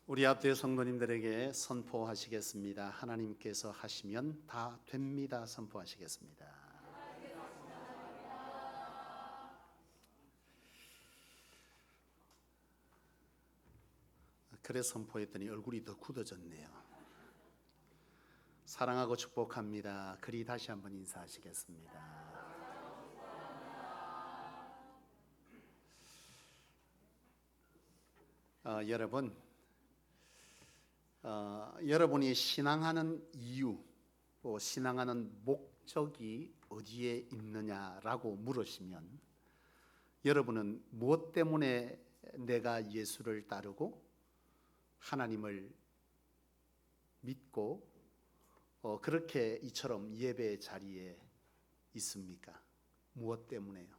우리 앞뒤 성도님들에게 선포하시겠습니다. 하나님께서 하시면 다 됩니다. 선포하시겠습니다. 그래 선포했더니 얼굴이 더 굳어졌네요. 사랑하고 축복합니다. 그리 다시 한번 인사하시겠습니다. 여러분이 신앙하는 이유, 신앙하는 목적이 어디에 있느냐라고 물으시면 여러분은 무엇 때문에 내가 예수를 따르고 하나님을 믿고 그렇게 이처럼 예배 자리에 있습니까? 무엇 때문에요?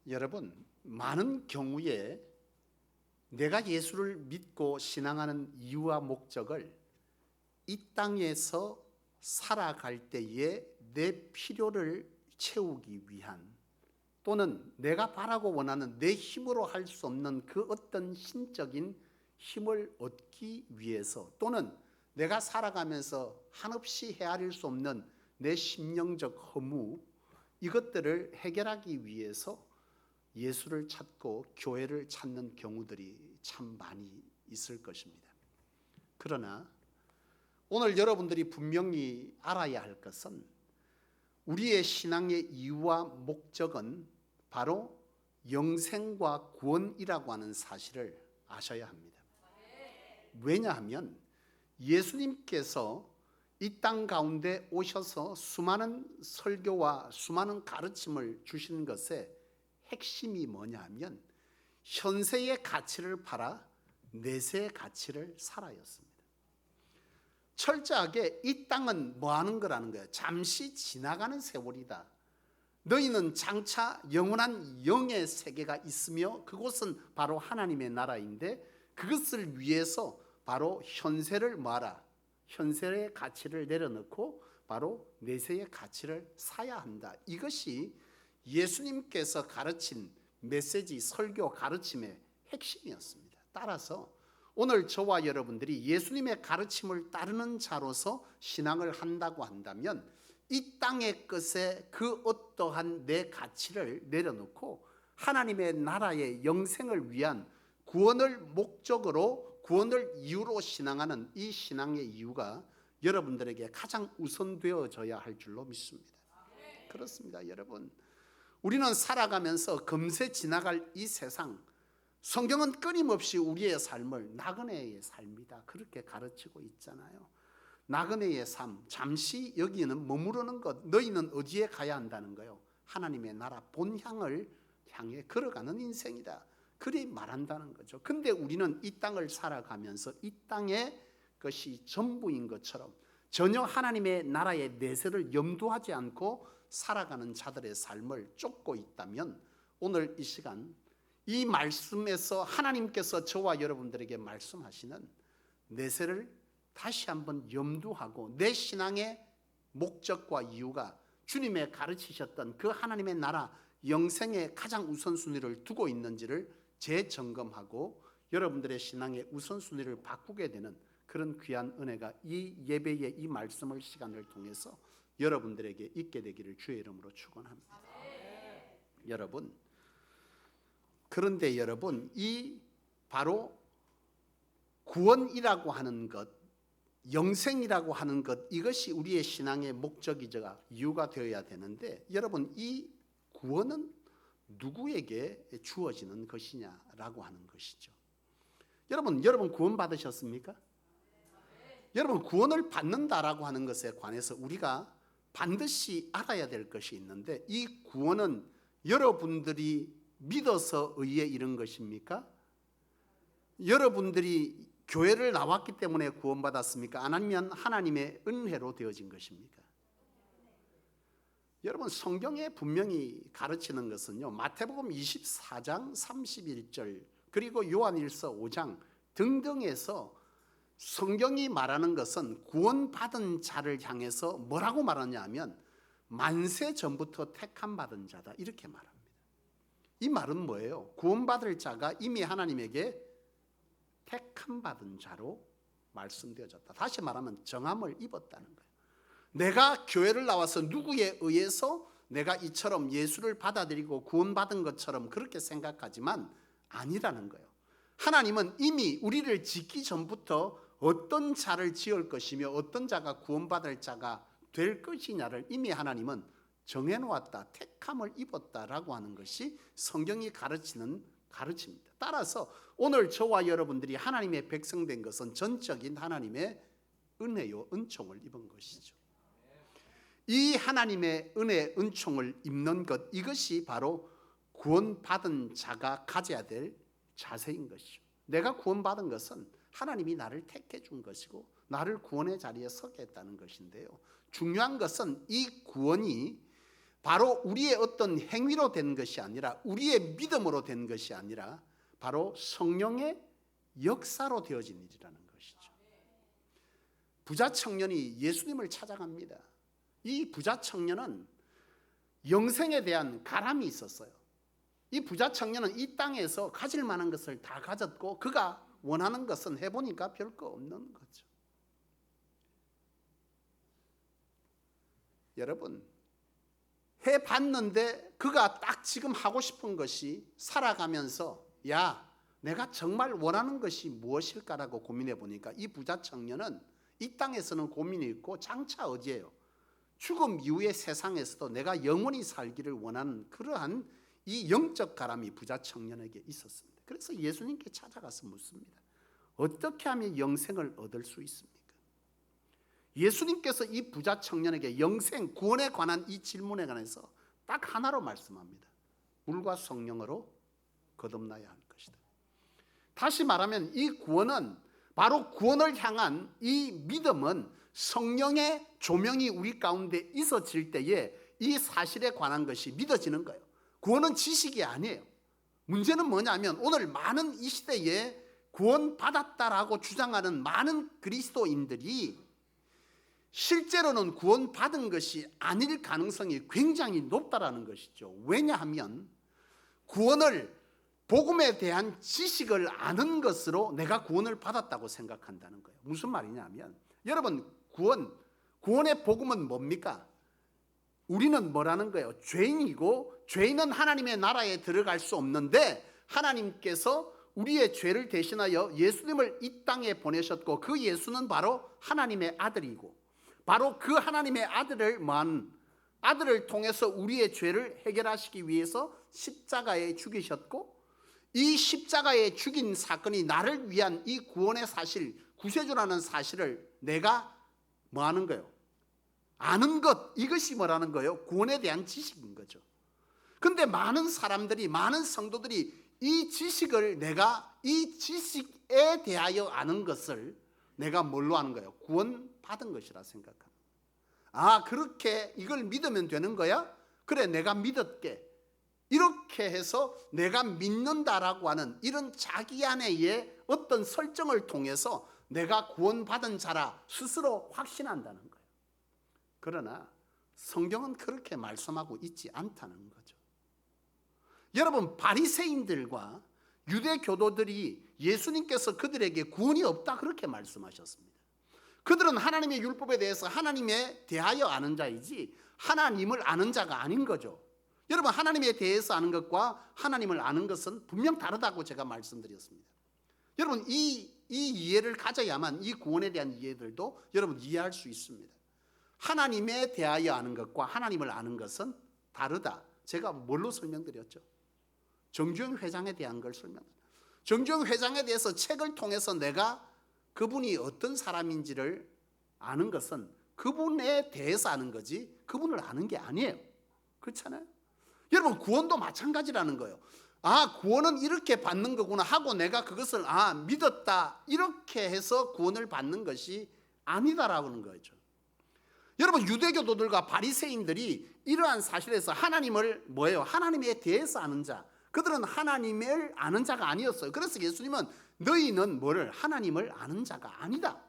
여러분, 많은 경우에 내가 예수를 믿고 신앙하는 이유와 목적을 이 땅에서 살아갈 때에 내 필요를 채우기 위한, 또는 내가 바라고 원하는 내 힘으로 할 수 없는 그 어떤 신적인 힘을 얻기 위해서, 또는 내가 살아가면서 한없이 헤아릴 수 없는 내 심령적 허무, 이것들을 해결하기 위해서 예수를 찾고 교회를 찾는 경우들이 참 많이 있을 것입니다. 그러나 오늘 여러분들이 분명히 알아야 할 것은 우리의 신앙의 이유와 목적은 바로 영생과 구원이라고 하는 사실을 아셔야 합니다. 왜냐하면 예수님께서 이 땅 가운데 오셔서 수많은 설교와 수많은 가르침을 주신 것에 핵심이 뭐냐 하면 현세의 가치를 팔아 내세의 가치를 살아였습니다. 철저하게 이 땅은 뭐 하는 거라는 거예요? 잠시 지나가는 세월이다. 너희는 장차 영원한 영의 세계가 있으며 그곳은 바로 하나님의 나라인데 그것을 위해서 바로 현세를 뭐하라? 현세의 가치를 내려놓고 바로 내세의 가치를 사야 한다. 이것이 예수님께서 가르친 메시지, 설교, 가르침의 핵심이었습니다. 따라서 오늘 저와 여러분들이 예수님의 가르침을 따르는 자로서 신앙을 한다고 한다면 이 땅의 것에 그 어떠한 내 가치를 내려놓고 하나님의 나라의 영생을 위한 구원을 목적으로, 구원을 이유로 신앙하는 이 신앙의 이유가 여러분들에게 가장 우선되어져야 할 줄로 믿습니다. 그렇습니다, 여러분. 우리는 살아가면서 금세 지나갈 이 세상, 성경은 끊임없이 우리의 삶을 나그네의 삶이다 그렇게 가르치고 있잖아요. 나그네의 삶, 잠시 여기는 머무르는 것, 너희는 어디에 가야 한다는 거예요? 하나님의 나라 본향을 향해 걸어가는 인생이다 그리 말한다는 거죠. 근데 우리는 이 땅을 살아가면서 이 땅의 것이 전부인 것처럼 전혀 하나님의 나라의 내세를 염두하지 않고 살아가는 자들의 삶을 쫓고 있다면 오늘 이 시간 이 말씀에서 하나님께서 저와 여러분들에게 말씀하시는 내세를 다시 한번 염두하고 내 신앙의 목적과 이유가 주님의 가르치셨던 그 하나님의 나라 영생에 가장 우선순위를 두고 있는지를 재점검하고 여러분들의 신앙의 우선순위를 바꾸게 되는 그런 귀한 은혜가 이 예배의 이 말씀을 시간을 통해서 여러분들에게 있게 되기를 주의 이름으로 축원합니다. 여러분, 그런데 여러분, 이 바로 구원이라고 하는 것, 영생이라고 하는 것, 이것이 우리의 신앙의 목적이자 이유가 되어야 되는데 여러분, 이 구원은 누구에게 주어지는 것이냐라고 하는 것이죠. 여러분 구원 받으셨습니까? 여러분, 구원을 받는다라고 하는 것에 관해서 우리가 반드시 알아야 될 것이 있는데 이 구원은 여러분들이 믿어서 의에 이른 것입니까? 여러분들이 교회를 나왔기 때문에 구원받았습니까? 아니면 하나님의 은혜로 되어진 것입니까? 여러분, 성경에 분명히 가르치는 것은요, 마태복음 24장 31절 그리고 요한일서 5장 등등에서 성경이 말하는 것은 구원받은 자를 향해서 뭐라고 말하냐 하면 만세 전부터 택함 받은 자다 이렇게 말합니다. 이 말은 뭐예요? 구원받을 자가 이미 하나님에게 택함 받은 자로 말씀되어졌다. 다시 말하면 정함을 입었다는 거예요. 내가 교회를 나와서 누구에 의해서 내가 이처럼 예수를 받아들이고 구원받은 것처럼 그렇게 생각하지만 아니라는 거예요. 하나님은 이미 우리를 짓기 전부터 어떤 자를 지을 것이며 어떤 자가 구원받을 자가 될 것이냐를 이미 하나님은 정해놓았다, 택함을 입었다라고 하는 것이 성경이 가르치는 가르침입니다. 따라서 오늘 저와 여러분들이 하나님의 백성 된 것은 전적인 하나님의 은혜요, 은총을 입은 것이죠. 이 하나님의 은혜, 은총을 입는 것, 이것이 바로 구원받은 자가 가져야 될 자세인 것이죠. 내가 구원받은 것은 하나님이 나를 택해 준 것이고 나를 구원의 자리에 서게 했다는 것인데요. 중요한 것은 이 구원이 바로 우리의 어떤 행위로 된 것이 아니라 우리의 믿음으로 된 것이 아니라 바로 성령의 역사로 되어진 일이라는 것이죠. 부자 청년이 예수님을 찾아갑니다. 이 부자 청년은 영생에 대한 가람이 있었어요. 이 부자 청년은 이 땅에서 가질 만한 것을 다 가졌고 그가 원하는 것은 해보니까 별거 없는 거죠. 여러분, 해봤는데 그가 딱 지금 하고 싶은 것이 살아가면서 야, 내가 정말 원하는 것이 무엇일까라고 고민해 보니까 이 부자 청년은 이 땅에서는 고민이 있고 장차 어디예요? 죽음 이후의 세상에서도 내가 영원히 살기를 원하는 그러한 이 영적 가람이 부자 청년에게 있었습니다. 그래서 예수님께 찾아가서 묻습니다. 어떻게 하면 영생을 얻을 수 있습니까? 예수님께서 이 부자 청년에게 영생, 구원에 관한 이 질문에 관해서 딱 하나로 말씀합니다. 물과 성령으로 거듭나야 할 것이다. 다시 말하면 이 구원은 바로 구원을 향한 이 믿음은 성령의 조명이 우리 가운데 있어질 때에 이 사실에 관한 것이 믿어지는 거예요. 구원은 지식이 아니에요. 문제는 뭐냐면 오늘 많은 이 시대에 구원받았다라고 주장하는 많은 그리스도인들이 실제로는 구원받은 것이 아닐 가능성이 굉장히 높다라는 것이죠. 왜냐하면 구원을 복음에 대한 지식을 아는 것으로 내가 구원을 받았다고 생각한다는 거예요. 무슨 말이냐면 여러분, 구원의 복음은 뭡니까? 우리는 뭐라는 거예요? 죄인이고 죄인은 하나님의 나라에 들어갈 수 없는데 하나님께서 우리의 죄를 대신하여 예수님을 이 땅에 보내셨고 그 예수는 바로 하나님의 아들이고 바로 그 하나님의 아들을 통해서 우리의 죄를 해결하시기 위해서 십자가에 죽이셨고 이 십자가에 죽인 사건이 나를 위한 이 구원의 사실, 구세주라는 사실을 내가 뭐 하는 거예요? 아는 것, 이것이 뭐라는 거예요? 구원에 대한 지식인 거죠. 근데 많은 사람들이, 많은 성도들이 이 지식을 내가 이 지식에 대하여 아는 것을 내가 뭘로 아는 거예요? 구원받은 것이라 생각합니다. 아, 그렇게 이걸 믿으면 되는 거야? 그래, 내가 믿었게. 이렇게 해서 내가 믿는다라고 하는 이런 자기 안의 어떤 설정을 통해서 내가 구원받은 자라 스스로 확신한다는 거예요. 그러나 성경은 그렇게 말씀하고 있지 않다는 거죠. 여러분, 바리새인들과 유대 교도들이 예수님께서 그들에게 구원이 없다 그렇게 말씀하셨습니다. 그들은 하나님의 율법에 대해서 하나님에 대하여 아는 자이지 하나님을 아는 자가 아닌 거죠. 여러분, 하나님에 대해서 아는 것과 하나님을 아는 것은 분명 다르다고 제가 말씀드렸습니다. 여러분, 이 이해를 가져야만 이 구원에 대한 이해들도 여러분 이해할 수 있습니다. 하나님에 대하여 아는 것과 하나님을 아는 것은 다르다. 제가 뭘로 설명드렸죠? 정주영 회장에 대한 걸 설명드렸습니다. 정주영 회장에 대해서 책을 통해서 내가 그분이 어떤 사람인지를 아는 것은 그분에 대해서 아는 거지 그분을 아는 게 아니에요. 그렇잖아요? 여러분, 구원도 마찬가지라는 거예요. 아, 구원은 이렇게 받는 거구나 하고 내가 그것을 믿었다 이렇게 해서 구원을 받는 것이 아니다라고 하는 거죠. 여러분, 유대교도들과 바리새인들이 이러한 사실에서 하나님을 뭐예요? 하나님에 대해서 아는 자, 그들은 하나님을 아는 자가 아니었어요. 그래서 예수님은 너희는 뭐를? 하나님을 아는 자가 아니다.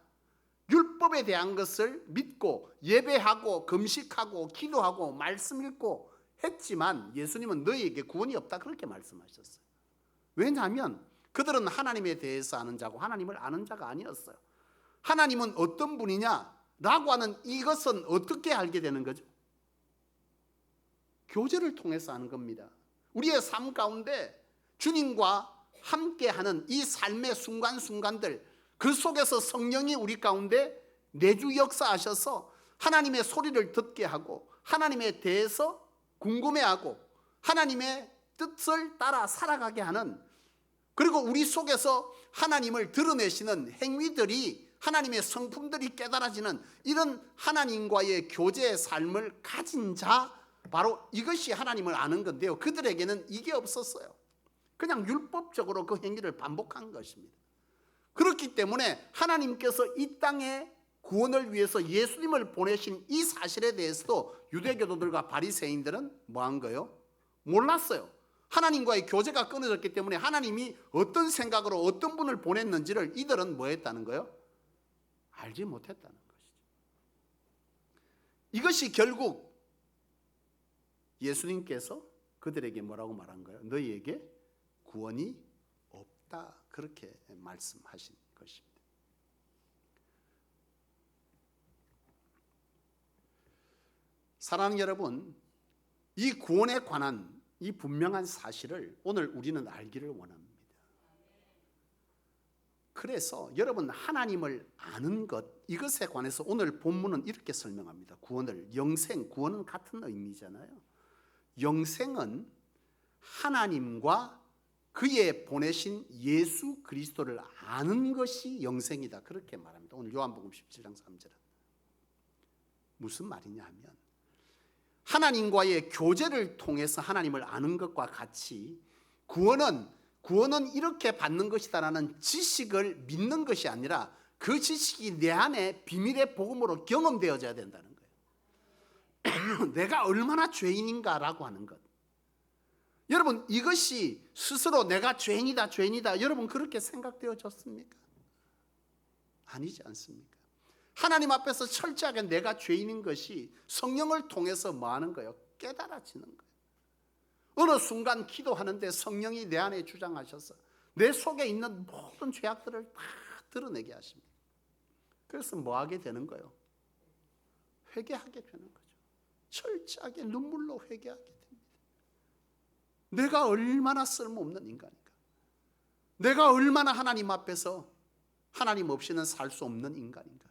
율법에 대한 것을 믿고 예배하고 금식하고 기도하고 말씀 읽고 했지만 예수님은 너희에게 구원이 없다 그렇게 말씀하셨어요. 왜냐하면 그들은 하나님에 대해서 아는 자고 하나님을 아는 자가 아니었어요. 하나님은 어떤 분이냐라고 하는 이것은 어떻게 알게 되는 거죠? 교제를 통해서 아는 겁니다. 우리의 삶 가운데 주님과 함께하는 이 삶의 순간순간들, 그 속에서 성령이 우리 가운데 내주 역사하셔서 하나님의 소리를 듣게 하고 하나님에 대해서 궁금해하고 하나님의 뜻을 따라 살아가게 하는, 그리고 우리 속에서 하나님을 드러내시는 행위들이, 하나님의 성품들이 깨달아지는 이런 하나님과의 교제의 삶을 가진 자, 바로 이것이 하나님을 아는 건데요. 그들에게는 이게 없었어요. 그냥 율법적으로 그 행위를 반복한 것입니다. 그렇기 때문에 하나님께서 이 땅에 구원을 위해서 예수님을 보내신 이 사실에 대해서도 유대교도들과 바리새인들은 뭐한 거예요? 몰랐어요. 하나님과의 교제가 끊어졌기 때문에 하나님이 어떤 생각으로 어떤 분을 보냈는지를 이들은 뭐 했다는 거예요? 알지 못했다는 것이죠. 이것이 결국 예수님께서 그들에게 뭐라고 말한 거예요? 너희에게 구원이 없다 그렇게 말씀하신 것입니다. 사랑하는 여러분, 이 구원에 관한 이 분명한 사실을 오늘 우리는 알기를 원합니다. 그래서 여러분, 하나님을 아는 것, 이것에 관해서 오늘 본문은 이렇게 설명합니다. 구원을, 영생, 구원은 같은 의미잖아요. 영생은 하나님과 그의 보내신 예수 그리스도를 아는 것이 영생이다 그렇게 말합니다. 오늘 요한복음 17장 3절은 무슨 말이냐 하면, 하나님과의 교제를 통해서 하나님을 아는 것과 같이 구원은 이렇게 받는 것이다라는 지식을 믿는 것이 아니라 그 지식이 내 안에 비밀의 복음으로 경험되어져야 된다는 거예요. 내가 얼마나 죄인인가라고 하는 것. 여러분, 이것이 스스로 내가 죄인이다 여러분 그렇게 생각되어졌습니까? 아니지 않습니까? 하나님 앞에서 철저하게 내가 죄인인 것이 성령을 통해서 뭐 하는 거예요? 깨달아지는 거예요. 어느 순간 기도하는데 성령이 내 안에 주장하셔서 내 속에 있는 모든 죄악들을 다 드러내게 하십니다. 그래서 뭐 하게 되는 거예요? 회개하게 되는 거죠. 철저하게 눈물로 회개하게 됩니다. 내가 얼마나 쓸모없는 인간인가, 내가 얼마나 하나님 앞에서 하나님 없이는 살 수 없는 인간인가,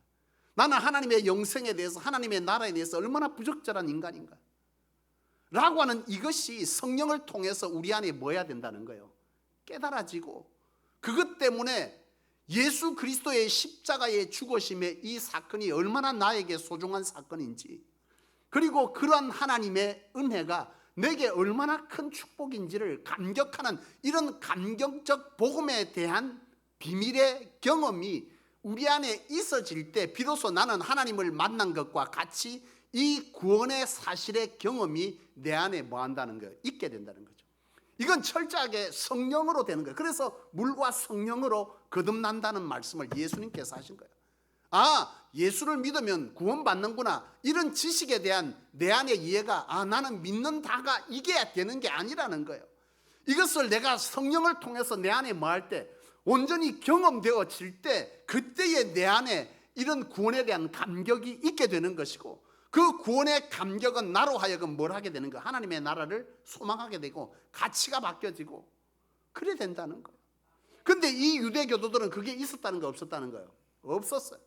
나는 하나님의 영생에 대해서, 하나님의 나라에 대해서 얼마나 부적절한 인간인가 라고 하는 이것이 성령을 통해서 우리 안에 뭐 해야 된다는 거예요? 깨달아지고, 그것 때문에 예수 그리스도의 십자가의 죽으심의 이 사건이 얼마나 나에게 소중한 사건인지, 그리고 그러한 하나님의 은혜가 내게 얼마나 큰 축복인지를 감격하는 이런 감격적 복음에 대한 비밀의 경험이 우리 안에 있어질 때 비로소 나는 하나님을 만난 것과 같이 이 구원의 사실의 경험이 내 안에 뭐 한다는 거예요? 있게 된다는 거죠. 이건 철저하게 성령으로 되는 거예요. 그래서 물과 성령으로 거듭난다는 말씀을 예수님께서 하신 거예요. 아, 예수를 믿으면 구원받는구나, 이런 지식에 대한 내 안의 이해가, 나는 믿는다가 이게 되는 게 아니라는 거예요. 이것을 내가 성령을 통해서 내 안에 뭐 할 때, 온전히 경험되어질 때, 그때의 내 안에 이런 구원에 대한 감격이 있게 되는 것이고, 그 구원의 감격은 나로 하여금 뭘 하게 되는 거예요? 하나님의 나라를 소망하게 되고 가치가 바뀌어지고 그래 된다는 거예요. 근데 이 유대교도들은 그게 있었다는 거 없었다는 거예요? 없었어요.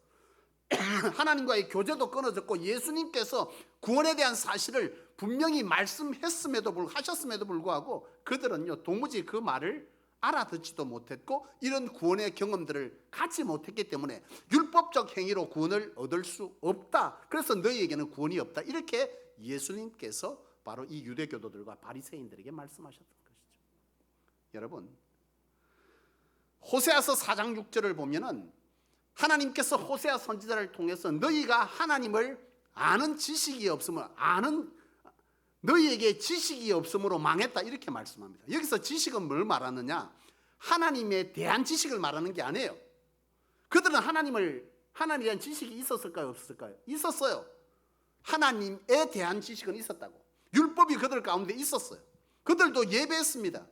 하나님과의 교제도 끊어졌고 예수님께서 구원에 대한 사실을 분명히 말씀했음에도 불구하고, 하셨음에도 불구하고 그들은요 도무지 그 말을 알아듣지도 못했고 이런 구원의 경험들을 갖지 못했기 때문에 율법적 행위로 구원을 얻을 수 없다, 그래서 너희에게는 구원이 없다, 이렇게 예수님께서 바로 이 유대교도들과 바리새인들에게 말씀하셨던 것이죠. 여러분, 호세아서 4장 6절을 보면은 하나님께서 호세아 선지자를 통해서 너희가 하나님을 아는 지식이 없으면, 너희에게 지식이 없으므로 망했다 이렇게 말씀합니다. 여기서 지식은 뭘 말하느냐? 하나님에 대한 지식을 말하는 게 아니에요. 그들은 하나님에 대한 지식이 있었을까요? 없었을까요? 있었어요. 하나님에 대한 지식은 있었다고. 율법 율법이 그들 가운데 있었어요. 그들도 예배했습니다.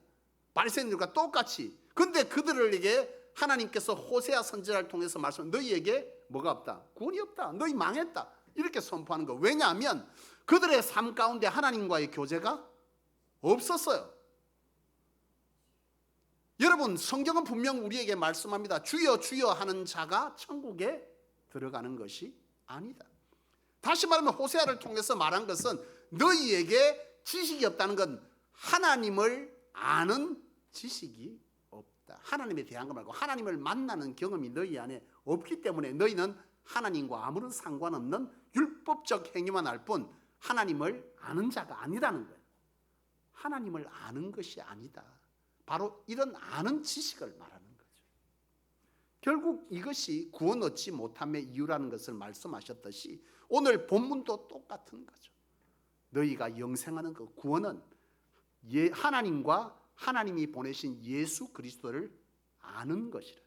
바리새인들과 똑같이. 근데 그들에게 하나님께서 호세아 선지자를 통해서 말씀, 너희에게 뭐가 없다? 구원이 없다. 너희 망했다. 이렇게 선포하는 거. 왜냐하면 그들의 삶 가운데 하나님과의 교제가 없었어요. 여러분, 성경은 분명 우리에게 말씀합니다. 주여 주여 하는 자가 천국에 들어가는 것이 아니다. 다시 말하면 호세아를 통해서 말한 것은 너희에게 지식이 없다는 건 하나님을 아는 지식이 없다. 하나님에 대한 거 말고 하나님을 만나는 경험이 너희 안에 없기 때문에 너희는 하나님과 아무런 상관없는 율법적 행위만 할 뿐 하나님을 아는 자가 아니라는 거예요. 하나님을 아는 것이 아니다. 바로 이런 아는 지식을 말하는 거죠. 결국 이것이 구원 얻지 못함의 이유라는 것을 말씀하셨듯이 오늘 본문도 똑같은 거죠. 너희가 영생하는 그 구원은 하나님과 하나님이 보내신 예수 그리스도를 아는 것이라.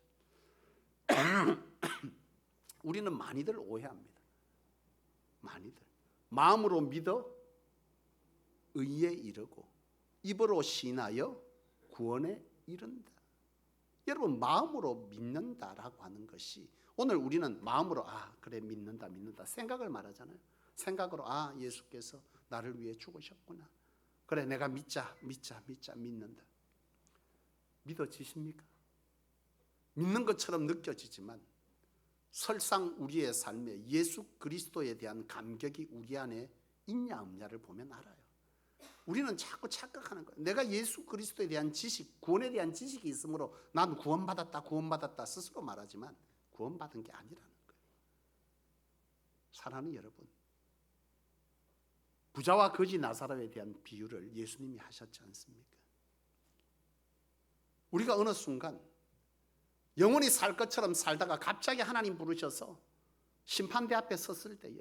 우리는 많이들 오해합니다. 많이들 마음으로 믿어 의에 이르고 입으로 신하여 구원에 이른다. 여러분, 마음으로 믿는다라고 하는 것이 오늘 우리는 마음으로 그래 믿는다 생각을 말하잖아요. 생각으로 예수께서 나를 위해 죽으셨구나. 그래 내가 믿자 믿는다. 믿어지십니까? 믿는 것처럼 느껴지지만 설상 우리의 삶에 예수 그리스도에 대한 감격이 우리 안에 있냐 없냐를 보면 알아요. 우리는 자꾸 착각하는 거예요. 내가 예수 그리스도에 대한 지식, 구원에 대한 지식이 있으므로 난 구원받았다 스스로 말하지만 구원받은 게 아니라는 거예요. 사랑하는 여러분, 부자와 거지 나사로에 대한 비유를 예수님이 하셨지 않습니까? 우리가 어느 순간 영원히 살 것처럼 살다가 갑자기 하나님 부르셔서 심판대 앞에 섰을 때에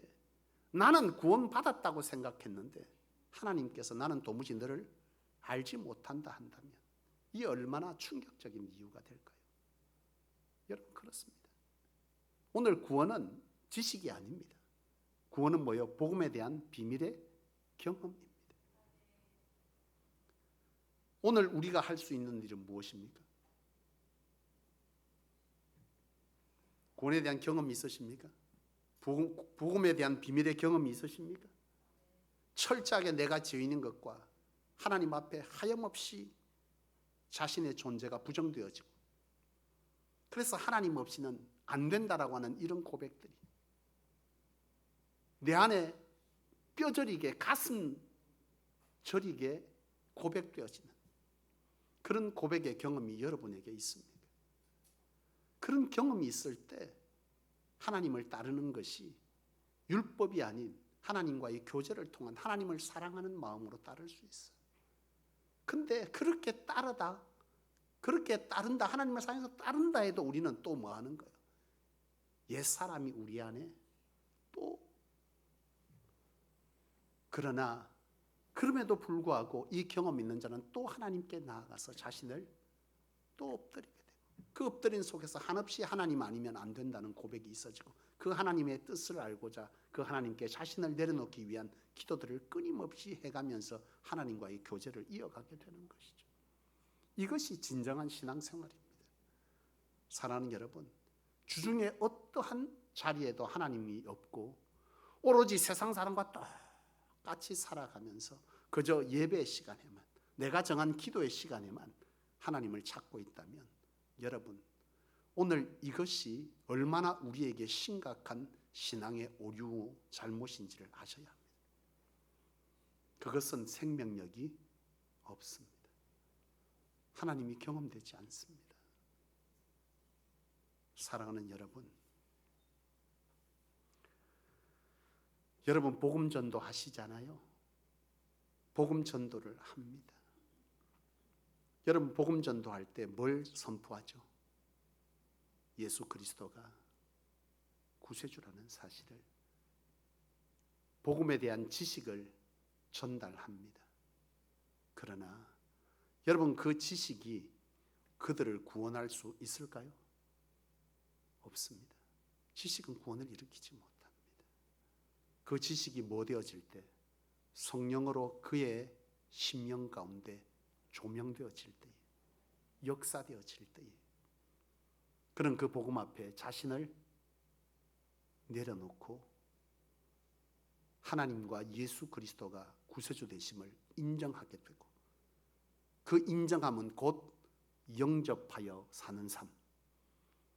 나는 구원받았다고 생각했는데 하나님께서 나는 도무지 너를 알지 못한다 한다면 이 얼마나 충격적인 이유가 될까요? 여러분, 그렇습니다. 오늘 구원은 지식이 아닙니다. 구원은 뭐예요? 복음에 대한 비밀의 경험입니다. 오늘 우리가 할 수 있는 일은 무엇입니까? 구원에 대한 경험이 있으십니까? 복음에 대한 비밀의 경험이 있으십니까? 철저하게 내가 죄인인 것과 하나님 앞에 하염없이 자신의 존재가 부정되어지고 그래서 하나님 없이는 안 된다라고 하는 이런 고백들이 내 안에 뼈저리게 가슴 저리게 고백되어지는 그런 고백의 경험이 여러분에게 있습니까? 그런 경험이 있을 때 하나님을 따르는 것이 율법이 아닌 하나님과의 교제를 통한 하나님을 사랑하는 마음으로 따를 수 있어요. 근데 그렇게 따른다 하나님을 사랑해서 따른다 해도 우리는 또 뭐 하는 거예요? 옛사람이 우리 안에 또 그러나 그럼에도 불구하고 이 경험 있는 자는 또 하나님께 나아가서 자신을 또 엎드리게 돼요. 그 엎드린 속에서 한없이 하나님 아니면 안 된다는 고백이 있어지고 그 하나님의 뜻을 알고자 그 하나님께 자신을 내려놓기 위한 기도들을 끊임없이 해가면서 하나님과의 교제를 이어가게 되는 것이죠. 이것이 진정한 신앙생활입니다. 사랑하는 여러분, 주중에 어떠한 자리에도 하나님이 없고 오로지 세상 사람과 똑같이 살아가면서 그저 예배의 시간에만 내가 정한 기도의 시간에만 하나님을 찾고 있다면 여러분, 오늘 이것이 얼마나 우리에게 심각한 신앙의 오류 잘못인지를 아셔야 합니다. 그것은 생명력이 없습니다. 하나님이 경험되지 않습니다. 사랑하는 여러분, 여러분 복음 전도 하시잖아요. 복음 전도를 합니다. 여러분 복음 전도할 때 뭘 선포하죠? 예수 그리스도가 구세주라는 사실을, 복음에 대한 지식을 전달합니다. 그러나 여러분 그 지식이 그들을 구원할 수 있을까요? 없습니다. 지식은 구원을 일으키지 못합니다. 그 지식이 뭐 되어질 때? 성령으로 그의 심령 가운데 조명되어질 때에, 역사되어질 때에, 그는 그 복음 앞에 자신을 내려놓고 하나님과 예수 그리스도가 구세주 되심을 인정하게 되고, 그 인정함은 곧 영접하여 사는 삶,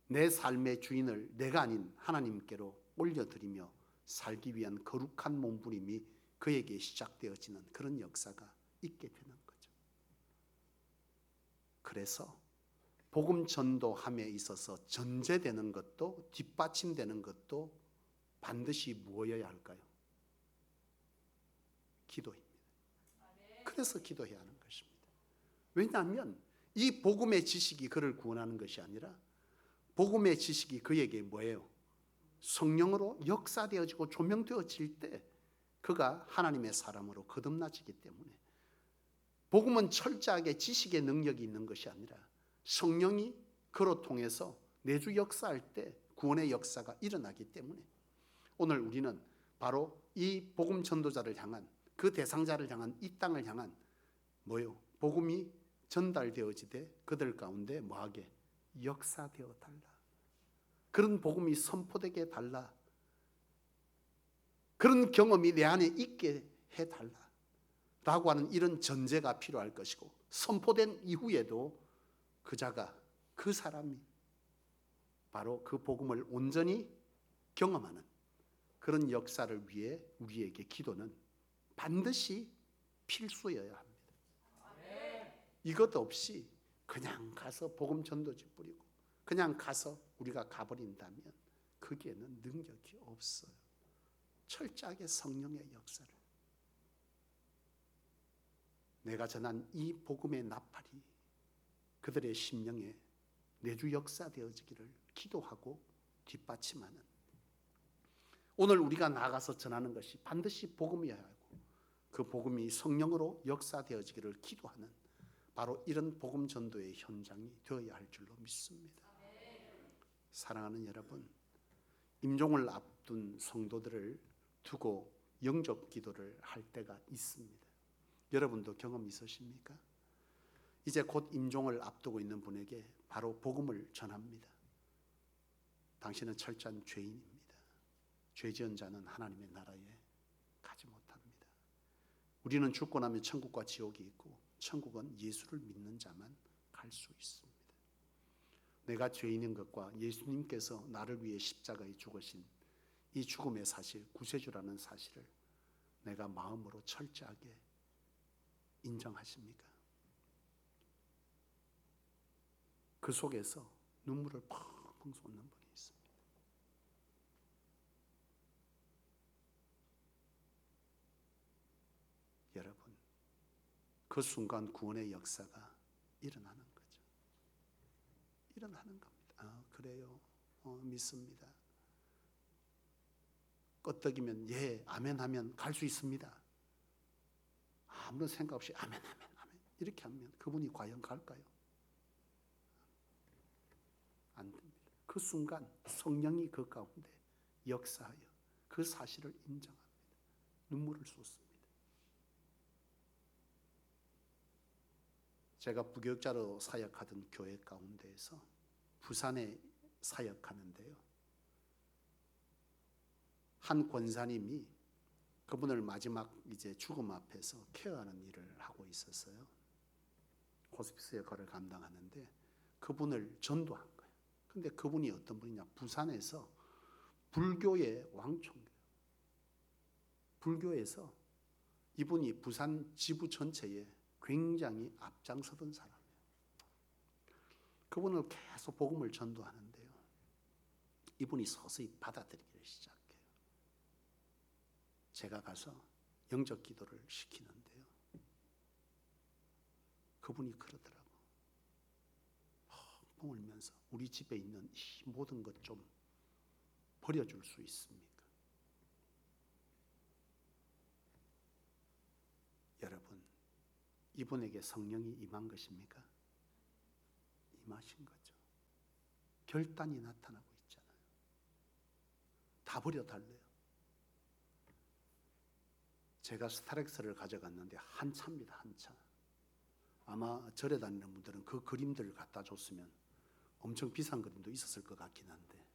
내 삶의 주인을 내가 아닌 하나님께로 올려드리며 살기 위한 거룩한 몸부림이 그에게 시작되어지는 그런 역사가 있게 되는 거죠. 그래서 복음 전도함에 있어서 전제되는 것도 뒷받침되는 것도 반드시 무엇이어야 할까요? 기도입니다. 그래서 기도해야 하는 것입니다. 왜냐하면 이 복음의 지식이 그를 구원하는 것이 아니라 복음의 지식이 그에게 뭐예요? 성령으로 역사되어지고 조명되어질 때 그가 하나님의 사람으로 거듭나지기 때문에, 복음은 철저하게 지식의 능력이 있는 것이 아니라 성령이 그로 통해서 내주 역사할 때 구원의 역사가 일어나기 때문에, 오늘 우리는 바로 이 복음 전도자를 향한, 그 대상자를 향한, 이 땅을 향한 뭐요? 복음이 전달되어지되 그들 가운데 뭐하게? 역사되어 달라. 그런 복음이 선포되게 달라. 그런 경험이 내 안에 있게 해달라 라고 하는 이런 전제가 필요할 것이고, 선포된 이후에도 그 자가, 그 사람이 바로 그 복음을 온전히 경험하는 그런 역사를 위해 우리에게 기도는 반드시 필수여야 합니다. 이것 없이 그냥 가서 복음 전도지 뿌리고 그냥 가서 우리가 가버린다면 거기에는 능력이 없어요. 철저하게 성령의 역사를, 내가 전한 이 복음의 나팔이 그들의 심령에 내주 역사되어지기를 기도하고 뒷받침하는, 오늘 우리가 나가서 전하는 것이 반드시 복음이어야 하고 그 복음이 성령으로 역사되어지기를 기도하는 바로 이런 복음 전도의 현장이 되어야 할 줄로 믿습니다. 사랑하는 여러분, 임종을 앞둔 성도들을 두고 영접 기도를 할 때가 있습니다. 여러분도 경험 있으십니까? 이제 곧 임종을 앞두고 있는 분에게 바로 복음을 전합니다. 당신은 철저한 죄인입니다. 죄 지은 자는 하나님의 나라에 가지 못합니다. 우리는 죽고 나면 천국과 지옥이 있고 천국은 예수를 믿는 자만 갈 수 있습니다. 내가 죄인인 것과 예수님께서 나를 위해 십자가에 죽으신 이 죽음의 사실, 구세주라는 사실을 내가 마음으로 철저하게 인정하십니까? 그 속에서 눈물을 펑펑 쏟는 분이 있습니다. 여러분, 그 순간 구원의 역사가 일어나는 거죠. 일어나는 겁니다. 아, 그래요. 믿습니다. 끄떡이면 예, 아멘 하면 갈 수 있습니다. 아무런 생각 없이 아멘, 아멘, 아멘 이렇게 하면 그분이 과연 갈까요? 안 됩니다. 그 순간 성령이 그 가운데 역사하여 그 사실을 인정합니다. 눈물을 쏟습니다. 제가 부교육자로 사역하던 교회 가운데에서 부산에 사역하는데요, 한 권사님이 그분을 마지막 이제 죽음 앞에서 케어하는 일을 하고 있었어요. 호스피스 역할을 감당하는데 그분을 전도한 거예요. 근데 그분이 어떤 분이냐? 부산에서 불교의 왕초인가요? 불교에서 이분이 부산 지부 전체에 굉장히 앞장서던 사람이에요. 그분을 계속 복음을 전도하는데요, 이분이 서서히 받아들이기를 시작해요. 제가 가서 영적 기도를 시키는데요, 그분이 그러더라고. 울면서 우리 집에 있는 이 모든 것 좀 버려줄 수 있습니까? 여러분, 이분에게 성령이 임한 것입니까? 임하신 거죠. 결단이 나타나고 있잖아요. 다 버려달래요. 제가 스타렉스를 가져갔는데 한차입니다. 한차. 아마 절에 다니는 분들은 그 그림들을 갖다 줬으면 엄청 비싼 그림도 있었을 것 같긴 한데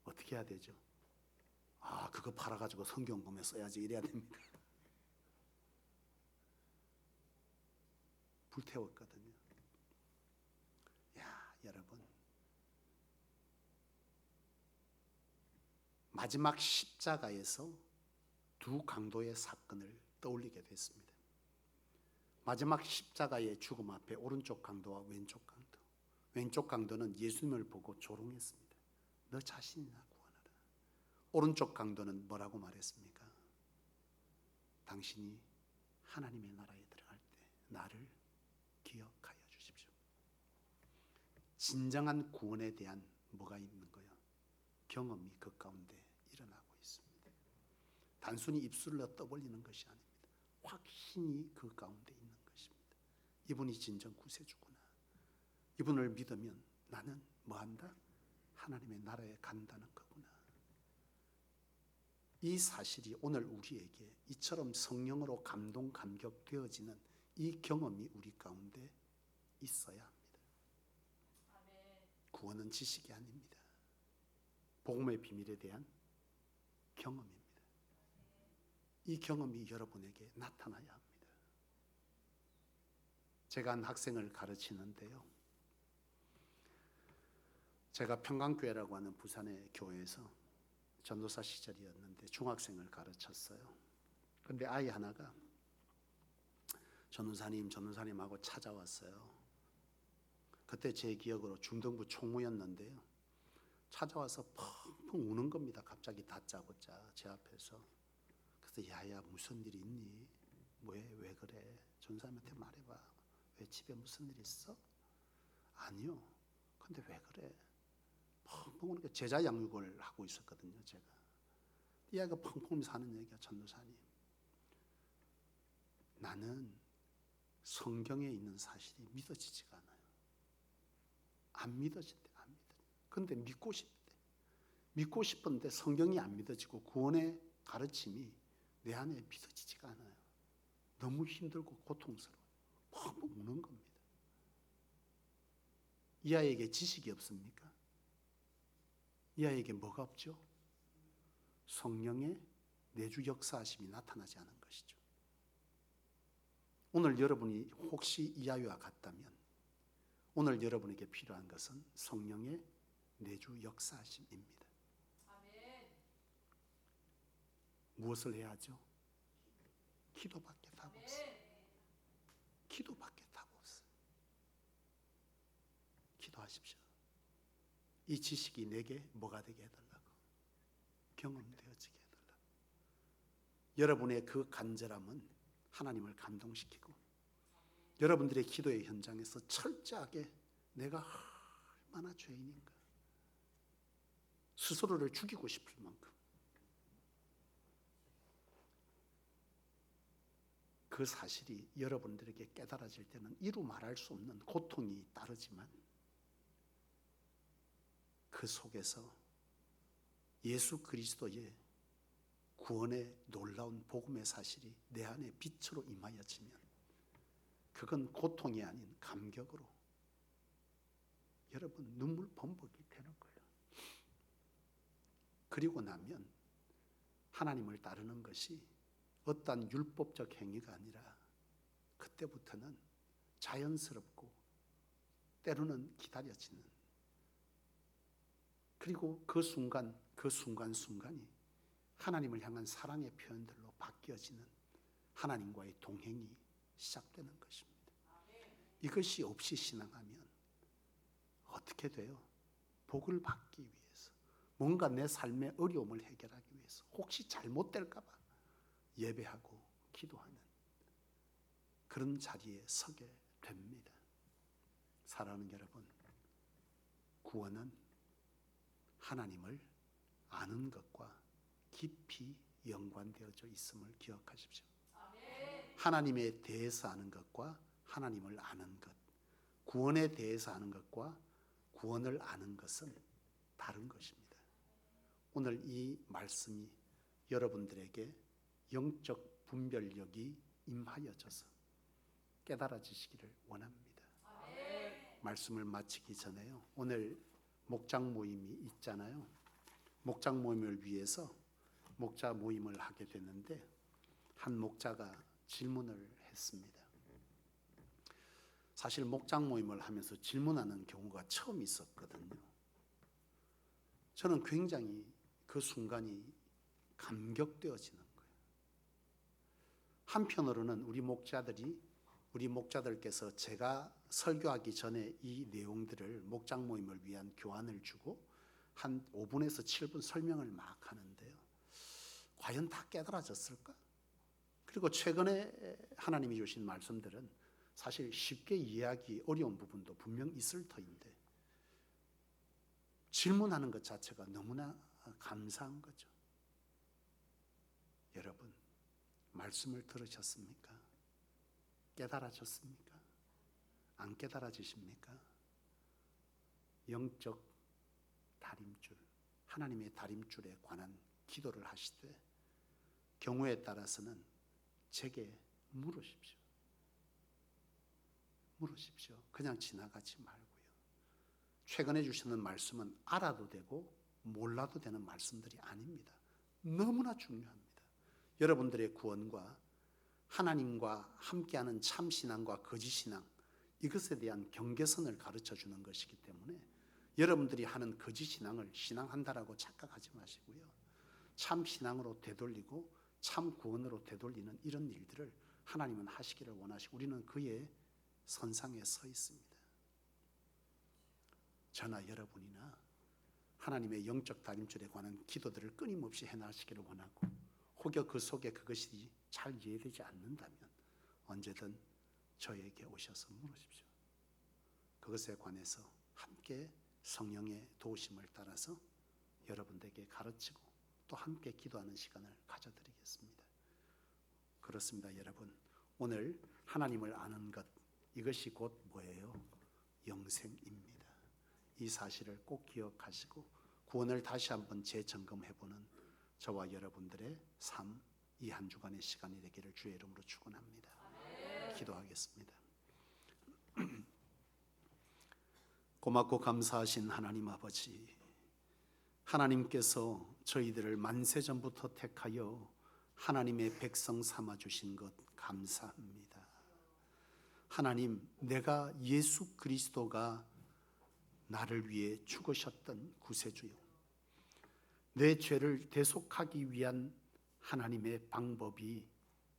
어떻게 해야 되죠? 아, 그거 팔아가지고 성경 보면 써야지 이래야 됩니까? 불태웠거든요. 야, 여러분, 마지막 십자가에서 두 강도의 사건을 떠올리게 됐습니다. 마지막 십자가의 죽음 앞에 오른쪽 강도와 왼쪽 강도. 왼쪽 강도는 예수님을 보고 조롱했습니다. 너 자신이나 구원하라. 오른쪽 강도는 뭐라고 말했습니까? 당신이 하나님의 나라에 들어갈 때 나를 기억하여 주십시오. 진정한 구원에 대한 뭐가 있는 거예요? 경험이 그 가운데 일어나고 있습니다. 단순히 입술로 떠벌리는 것이 아닙니다. 확신이 그 가운데 있는 것입니다. 이분이 진정 구세주구나. 이분을 믿으면 나는 뭐한다? 하나님의 나라에 간다는 거구나. 이 사실이 오늘 우리에게 이처럼 성령으로 감동 감격되어지는 이 경험이 우리 가운데 있어야 합니다. 구원은 지식이 아닙니다. 복음의 비밀에 대한 경험입니다. 이 경험이 여러분에게 나타나야 합니다. 제가 한 학생을 가르치는데요. 제가 평강교회라고 하는 부산의 교회에서 전도사 시절이었는데 중학생을 가르쳤어요. 그런데 아이 하나가 전도사님하고 찾아왔어요. 그때 제 기억으로 중등부 총무였는데요. 찾아와서 펑펑 우는 겁니다. 갑자기 다짜고짜 제 앞에서. 그래서 야야 무슨 일 있니? 왜 그래? 전도사님한테 말해봐. 왜 집에 무슨 일 있어? 아니요. 근데 왜 그래? 펑펑 우니까 제자 양육을 하고 있었거든요. 제가. 이 아이가 펑펑 사는 얘기야. 전도사님. 나는 성경에 있는 사실이 믿어지지가 않아요. 안 믿어진대. 안 믿어. 근데 믿고 싶대. 믿고 싶은데 성경이 안 믿어지고 구원의 가르침이 내 안에 믿어지지가 않아요. 너무 힘들고 고통스러워요. 펑펑 우는 겁니다. 이 아이에게 지식이 없습니까? 이 아이에게 뭐가 없죠? 성령의 내주 역사하심이 나타나지 않은 것이죠. 오늘 여러분이 혹시 이 아이와 같다면 오늘 여러분에게 필요한 것은 성령의 내주 역사하심입니다. 무엇을 해야 하죠? 기도밖에 답 없어요. 기도밖에 답 없어요. 기도하십시오. 이 지식이 내게 뭐가 되게 해달라고? 경험되어지게 해달라고. 여러분의 그 간절함은 하나님을 감동시키고 여러분들의 기도의 현장에서 철저하게 내가 얼마나 죄인인가 스스로를 죽이고 싶을 만큼 그 사실이 여러분들에게 깨달아질 때는 이루 말할 수 없는 고통이 따르지만 그 속에서 예수 그리스도의 구원의 놀라운 복음의 사실이 내 안에 빛으로 임하여지면 그건 고통이 아닌 감격으로 여러분 눈물 범벅이 되는 거예요. 그리고 나면 하나님을 따르는 것이 어떠한 율법적 행위가 아니라 그때부터는 자연스럽고 때로는 기다려지는 그리고 그 순간순간이 하나님을 향한 사랑의 표현들로 바뀌어지는 하나님과의 동행이 시작되는 것입니다. 이것이 없이 신앙하면 어떻게 돼요? 복을 받기 위해서 뭔가 내 삶의 어려움을 해결하기 위해서 혹시 잘못될까 봐 예배하고 기도하는 그런 자리에 서게 됩니다. 사랑하는 여러분, 구원은 하나님을 아는 것과 깊이 연관되어져 있음을 기억하십시오. 하나님에 대해서 아는 것과 하나님을 아는 것, 구원에 대해서 아는 것과 구원을 아는 것은 다른 것입니다. 오늘 이 말씀이 여러분들에게 영적 분별력이 임하여져서 깨달아지시기를 원합니다. 말씀을 마치기 전에요, 오늘 목장 모임이 있잖아요. 목장 모임을 위해서 목자 모임을 하게 됐는데 한 목자가 질문을 했습니다. 사실 목장 모임을 하면서 질문하는 경우가 처음 있었거든요. 저는 굉장히 그 순간이 감격되어지는 거예요. 한편으로는 우리 목자들께서 제가 설교하기 전에 이 내용들을 목장 모임을 위한 교환을 주고 한 5분에서 7분 설명을 막 하는데요, 과연 다 깨달아졌을까? 그리고 최근에 하나님이 주신 말씀들은 사실 쉽게 이해하기 어려운 부분도 분명 있을 터인데 질문하는 것 자체가 너무나 감사한 거죠. 여러분, 말씀을 들으셨습니까? 깨달아졌습니까? 안 깨달아지십니까? 영적 다림줄, 하나님의 다림줄에 관한 기도를 하시되 경우에 따라서는 제게 물으십시오. 그냥 지나가지 말고요. 최근에 주시는 말씀은 알아도 되고 몰라도 되는 말씀들이 아닙니다. 너무나 중요합니다. 여러분들의 구원과 하나님과 함께하는 참신앙과 거짓신앙, 이것에 대한 경계선을 가르쳐 주는 것이기 때문에 여러분들이 하는 거짓신앙을 신앙한다라고 착각하지 마시고요, 참신앙으로 되돌리고 참 구원으로 되돌리는 이런 일들을 하나님은 하시기를 원하시고 우리는 그의 선상에 서 있습니다. 저나 여러분이나 하나님의 영적 다림줄에 관한 기도들을 끊임없이 해나가시기를 원하고, 혹여 그 속에 그것이 잘 이해되지 않는다면 언제든 저에게 오셔서 물으십시오. 그것에 관해서 함께 성령의 도우심을 따라서 여러분들에게 가르치고 또 함께 기도하는 시간을 가져드리겠습니다. 그렇습니다. 여러분, 오늘 하나님을 아는 것, 이것이 곧 뭐예요? 영생입니다. 이 사실을 꼭 기억하시고 구원을 다시 한번 재점검해보는 저와 여러분들의 삶, 이 한 주간의 시간이 되기를 주의 이름으로 축원합니다. 기도하겠습니다. 고맙고 감사하신 하나님 아버지, 하나님께서 저희들을 만세전부터 택하여 하나님의 백성 삼아주신 것 감사합니다. 하나님, 내가 예수 그리스도가 나를 위해 죽으셨던 구세주요, 내 죄를 대속하기 위한 하나님의 방법이,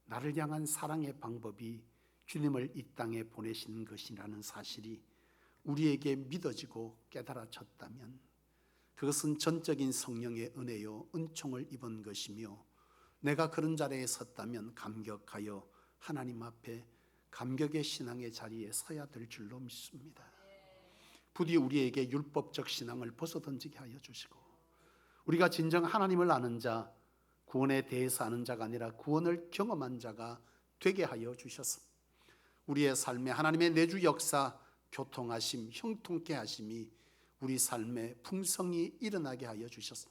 나를 향한 사랑의 방법이 주님을 이 땅에 보내신 것이라는 사실이 우리에게 믿어지고 깨달아졌다면 그것은 전적인 성령의 은혜요 은총을 입은 것이며, 내가 그런 자리에 섰다면 감격하여 하나님 앞에 감격의 신앙의 자리에 서야 될 줄로 믿습니다. 부디 우리에게 율법적 신앙을 벗어던지게 하여 주시고, 우리가 진정 하나님을 아는 자, 구원에 대해서 아는 자가 아니라 구원을 경험한 자가 되게 하여 주셔서 우리의 삶에 하나님의 내주 역사, 교통하심, 형통케 하심이 우리 삶에 풍성히 일어나게 하여 주셔서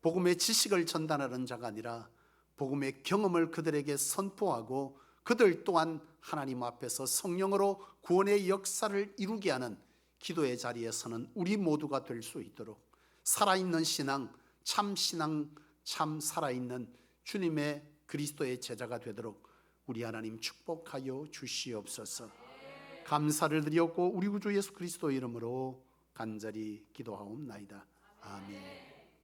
복음의 지식을 전달하는 자가 아니라 복음의 경험을 그들에게 선포하고 그들 또한 하나님 앞에서 성령으로 구원의 역사를 이루게 하는 기도의 자리에 서는 우리 모두가 될 수 있도록 살아있는 신앙, 참 신앙, 참 살아있는 주님의 그리스도의 제자가 되도록 우리 하나님 축복하여 주시옵소서. 감사를 드렸고 우리 구주 예수 그리스도 이름으로 간절히 기도하옵나이다. 아멘.